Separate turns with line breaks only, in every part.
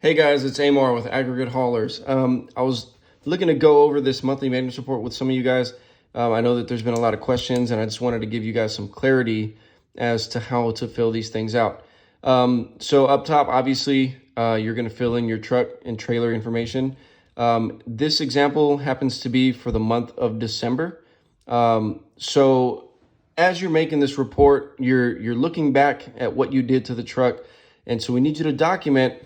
Hey guys, it's Amar with Aggregate Haulers. I was looking to go over this monthly maintenance report with some of you guys. I know that there's been a lot of questions, and I just wanted to give you guys some clarity as to how to fill these things out. So up top, obviously, you're going to fill in your truck and trailer information. This example happens to be for the month of December. So as you're making this report, you're looking back at what you did to the truck, and so we need you to document.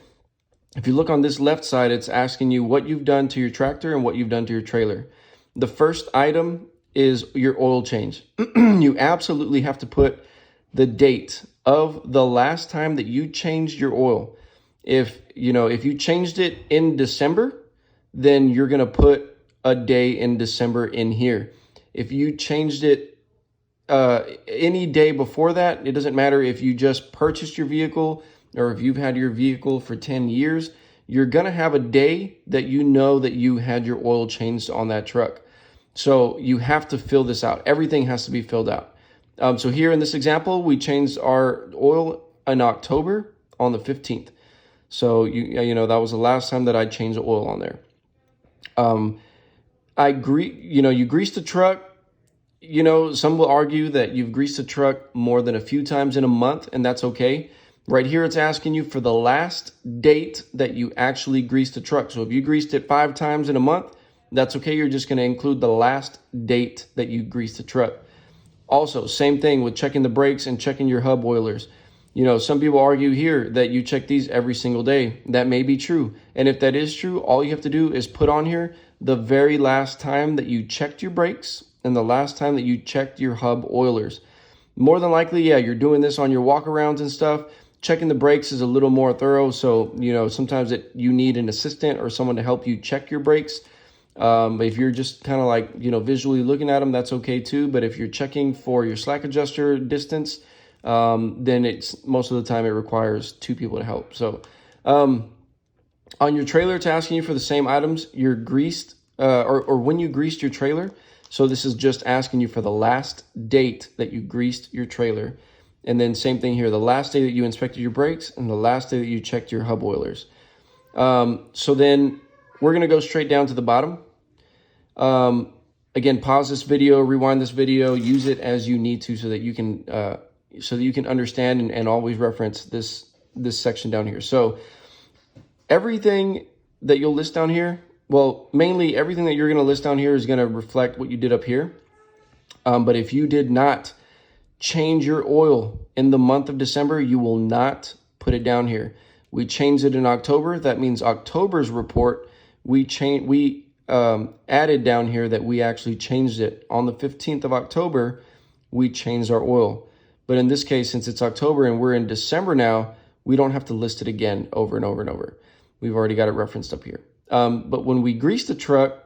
If you look on this left side, it's asking you what you've done to your tractor and what you've done to your trailer. The first item is your oil change. You absolutely have to put the date of the last time that you changed your oil. If you changed it in December, then you're going to put a day in December in here. If you changed it any day before that, it doesn't matter if you just purchased your vehicle or if you've had your vehicle for 10 years, you're going to have a day that you know that you had your oil changed on that truck. So you have to fill this out. Everything has to be filled out. So here in this example, we changed our oil in October on the 15th. So that was the last time that I changed the oil on there. You greased the truck. Some will argue that you've greased the truck more than a few times in a month, and that's okay. Right here, it's asking you for the last date that you actually greased the truck. So if you greased it 5 times in a month, that's okay. You're just going to include the last date that you greased the truck. Also, same thing with checking the brakes and checking your hub oilers. Some people argue here that you check these every single day. That may be true. And if that is true, all you have to do is put on here the very last time that you checked your brakes and the last time that you checked your hub oilers. More than likely, yeah, you're doing this on your walkarounds and stuff. Checking the brakes is a little more thorough. So, sometimes you need an assistant or someone to help you check your brakes. But if you're just kind of like, visually looking at them, that's okay too. But if you're checking for your slack adjuster distance, then it's most of the time it requires 2 people to help. So, on your trailer, it's asking you for the same items you're greased, or when you greased your trailer. So this is just asking you for the last date that you greased your trailer. And then same thing here, the last day that you inspected your brakes and the last day that you checked your hub oilers. So then we're going to go straight down to the bottom. Again, pause this video, rewind this video, use it as you need to so that you can understand and always reference this section down here. So everything that you'll list down here, well, mainly everything that you're going to list down here is going to reflect what you did up here. But if you did not change your oil in the month of December, you will not put it down here. We changed it in October. That means October's report, we added down here that we actually changed it. On the 15th of October, we changed our oil. But in this case, since it's October and we're in December now, we don't have to list it again over and over and over. We've already got it referenced up here. But when we grease the truck,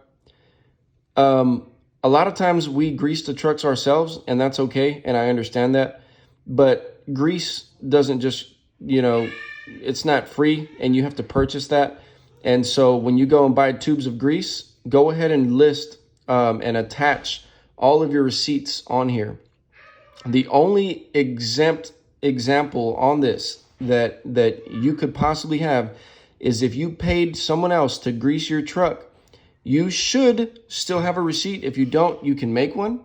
a lot of times we grease the trucks ourselves, and that's okay, and I understand that. But grease doesn't just, it's not free, and you have to purchase that. And so when you go and buy tubes of grease, go ahead and list and attach all of your receipts on here. The only exempt example on this that you could possibly have is if you paid someone else to grease your truck. You should still have a receipt. If you don't, you can make one.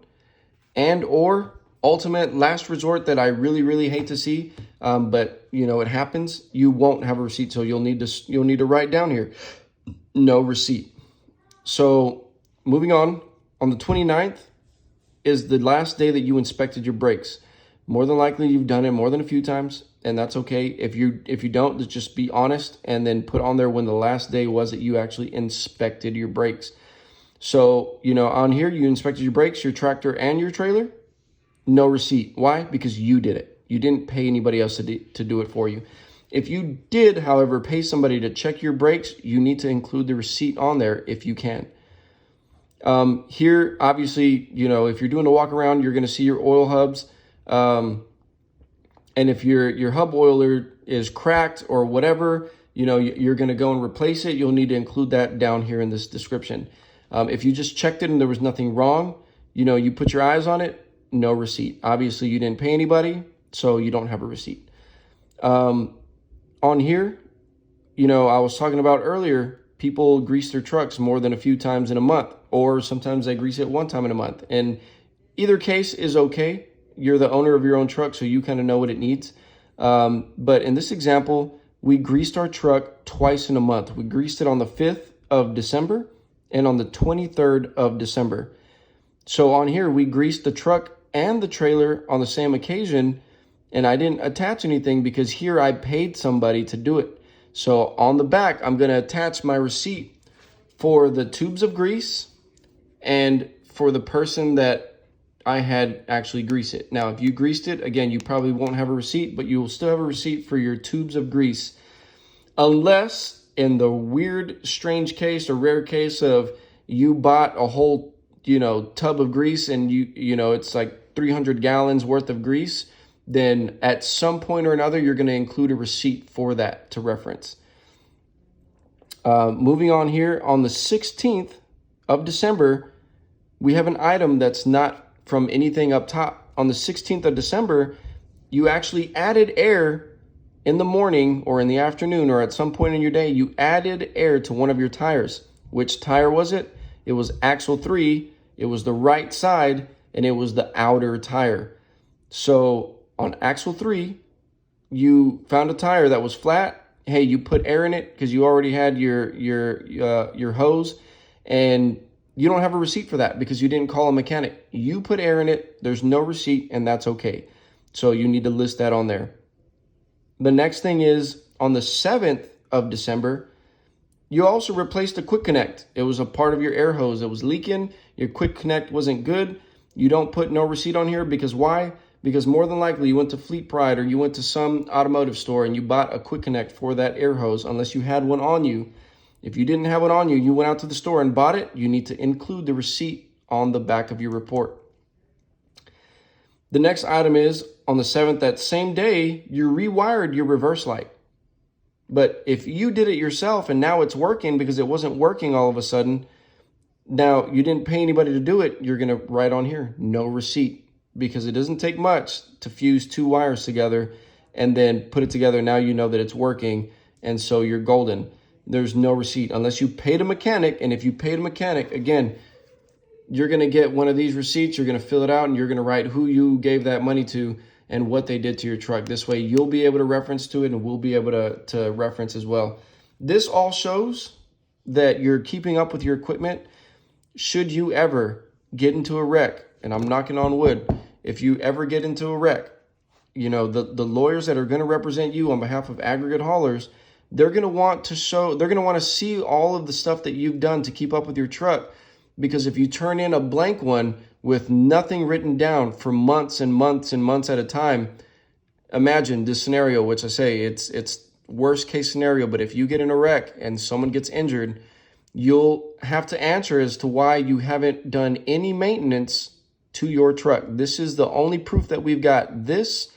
And or ultimate last resort that I really, really hate to see, but it happens. You won't have a receipt, so you'll need to write down here, no receipt. So moving on the 29th is the last day that you inspected your brakes. More than likely, you've done it more than a few times, and that's okay. If you don't, just be honest and then put on there when the last day was that you actually inspected your brakes. So, on here, you inspected your brakes, your tractor, and your trailer. No receipt. Why? Because you did it. You didn't pay anybody else to do it for you. If you did, however, pay somebody to check your brakes, you need to include the receipt on there if you can. Here, obviously, if you're doing a walk around, you're going to see your oil hubs. And if your hub oiler is cracked or whatever, you're going to go and replace it. You'll need to include that down here in this description. If you just checked it and there was nothing wrong, you put your eyes on it, no receipt. Obviously, you didn't pay anybody, so you don't have a receipt. On here, I was talking about earlier, people grease their trucks more than a few times in a month, or sometimes they grease it one time in a month. And either case is okay. You're the owner of your own truck, so you kind of know what it needs. But in this example, we greased our truck twice in a month. We greased it on the 5th of December and on the 23rd of December. So on here, we greased the truck and the trailer on the same occasion, and I didn't attach anything because here I paid somebody to do it. So on the back, I'm going to attach my receipt for the tubes of grease and for the person that I had actually greased it. Now, if you greased it, again, you probably won't have a receipt, but you will still have a receipt for your tubes of grease. Unless in the weird, strange case or rare case of you bought a whole, tub of grease and it's like 300 gallons worth of grease, then at some point or another, you're going to include a receipt for that to reference. Moving on here, on the 16th of December, we have an item that's not from anything up top. On the 16th of December, you actually added air in the morning or in the afternoon or at some point in your day. You added air to one of your tires. Which tire was it? It was axle 3. It was the right side, and it was the outer tire. So on axle 3, you found a tire that was flat. Hey, you put air in it because you already had your hose, and you don't have a receipt for that because you didn't call a mechanic. You put air in it. There's no receipt, and that's okay. So you need to list that on there. The next thing is on the 7th of December, you also replaced the quick connect. It was a part of your air hose. It was leaking. Your quick connect wasn't good. You don't put no receipt on here because why? Because more than likely you went to Fleet Pride or you went to some automotive store and you bought a quick connect for that air hose unless you had one on you. If you didn't have one on you, you went out to the store and bought it, you need to include the receipt on the back of your report. The next item is on the 7th, that same day, you rewired your reverse light. But if you did it yourself and now it's working because it wasn't working all of a sudden, now you didn't pay anybody to do it, you're going to write on here, no receipt, because it doesn't take much to fuse two wires together and then put it together. Now you know that it's working, and so you're golden. There's no receipt unless you paid a mechanic, and if you paid a mechanic, again, you're going to get one of these receipts, you're going to fill it out, and you're going to write who you gave that money to and what they did to your truck. This way you'll be able to reference to it and we'll be able to reference as well. This all shows that you're keeping up with your equipment. Should you ever get into a wreck, and I'm knocking on wood, if you ever get into a wreck, the lawyers that are going to represent you on behalf of aggregate haulers, they're going to want to see all of the stuff that you've done to keep up with your truck. Because if you turn in a blank one with nothing written down for months and months and months at a time, imagine this scenario, which I say it's worst case scenario, but if you get in a wreck and someone gets injured, you'll have to answer as to why you haven't done any maintenance to your truck. This is the only proof that we've got, this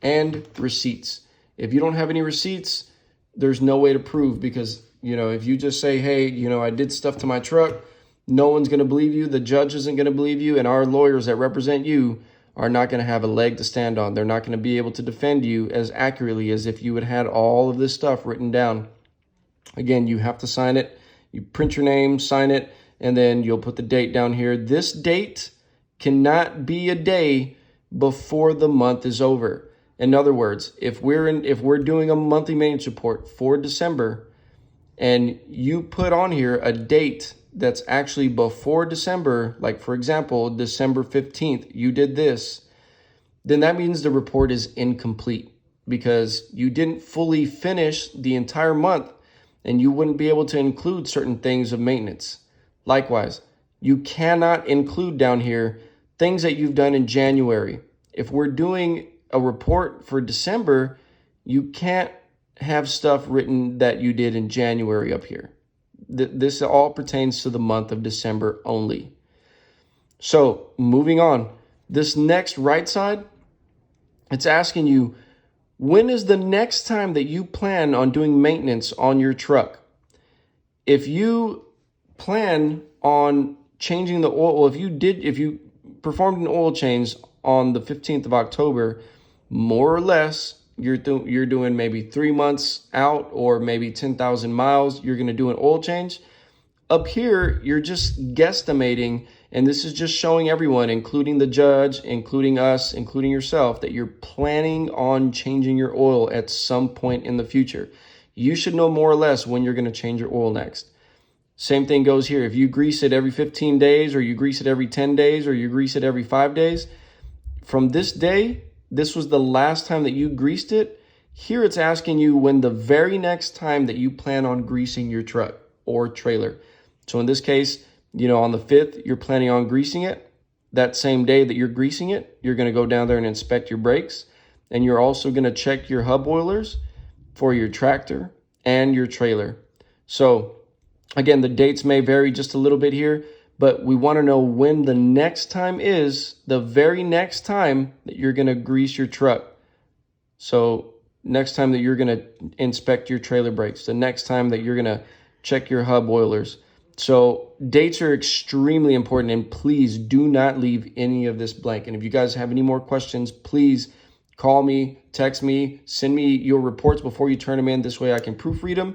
and receipts. If you don't have any receipts, there's no way to prove, because, if you just say, hey, I did stuff to my truck, no one's going to believe you. The judge isn't going to believe you. And our lawyers that represent you are not going to have a leg to stand on. They're not going to be able to defend you as accurately as if you had all of this stuff written down. Again, you have to sign it. You print your name, sign it, and then you'll put the date down here. This date cannot be a day before the month is over. In other words, if we're doing a monthly maintenance report for December and you put on here a date that's actually before December, like for example, December 15th, you did this, then that means the report is incomplete because you didn't fully finish the entire month and you wouldn't be able to include certain things of maintenance. Likewise, you cannot include down here things that you've done in January. If we're doing a report for December, you can't have stuff written that you did in January up here. This all pertains to the month of December only. So moving on, this next right side, it's asking you, when is the next time that you plan on doing maintenance on your truck? If you plan on changing the oil, if you performed an oil change on the 15th of October, more or less, you're doing maybe 3 months out or maybe 10,000 miles, you're going to do an oil change. Up here, you're just guesstimating, and this is just showing everyone, including the judge, including us, including yourself, that you're planning on changing your oil at some point in the future. You should know more or less when you're going to change your oil next. Same thing goes here. If you grease it every 15 days, or you grease it every 10 days, or you grease it every 5 days, from this day, this was the last time that you greased it. Here it's asking you when the very next time that you plan on greasing your truck or trailer. So in this case, on the 5th, you're planning on greasing it. That same day that you're greasing it, you're going to go down there and inspect your brakes. And you're also going to check your hub oilers for your tractor and your trailer. So again, the dates may vary just a little bit here, but we want to know when the next time is, the very next time that you're going to grease your truck. So next time that you're going to inspect your trailer brakes, the next time that you're going to check your hub oilers. So dates are extremely important, and please do not leave any of this blank. And if you guys have any more questions, please call me, text me, send me your reports before you turn them in. This way I can proofread them.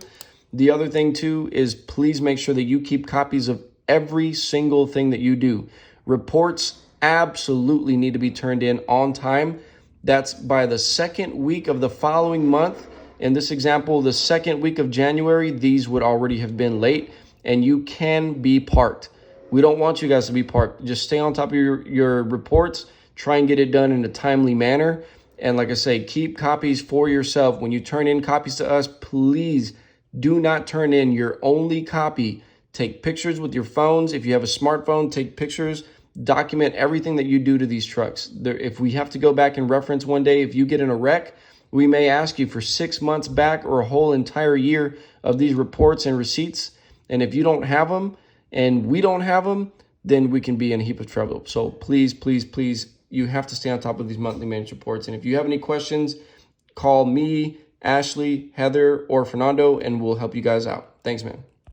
The other thing too is please make sure that you keep copies of every single thing that you do. Reports absolutely need to be turned in on time. That's by the second week of the following month. In this example, the second week of January, these would already have been late, and you can be parked. We don't want you guys to be parked. Just stay on top of your reports. Try and get it done in a timely manner. And like I say, keep copies for yourself. When you turn in copies to us, please do not turn in your only copy. Take pictures with your phones. If you have a smartphone, take pictures. Document everything that you do to these trucks. If we have to go back and reference one day, if you get in a wreck, we may ask you for 6 months back or a whole entire year of these reports and receipts. And if you don't have them and we don't have them, then we can be in a heap of trouble. So please, please, please, you have to stay on top of these monthly maintenance reports. And if you have any questions, call me, Ashley, Heather, or Fernando, and we'll help you guys out. Thanks, man.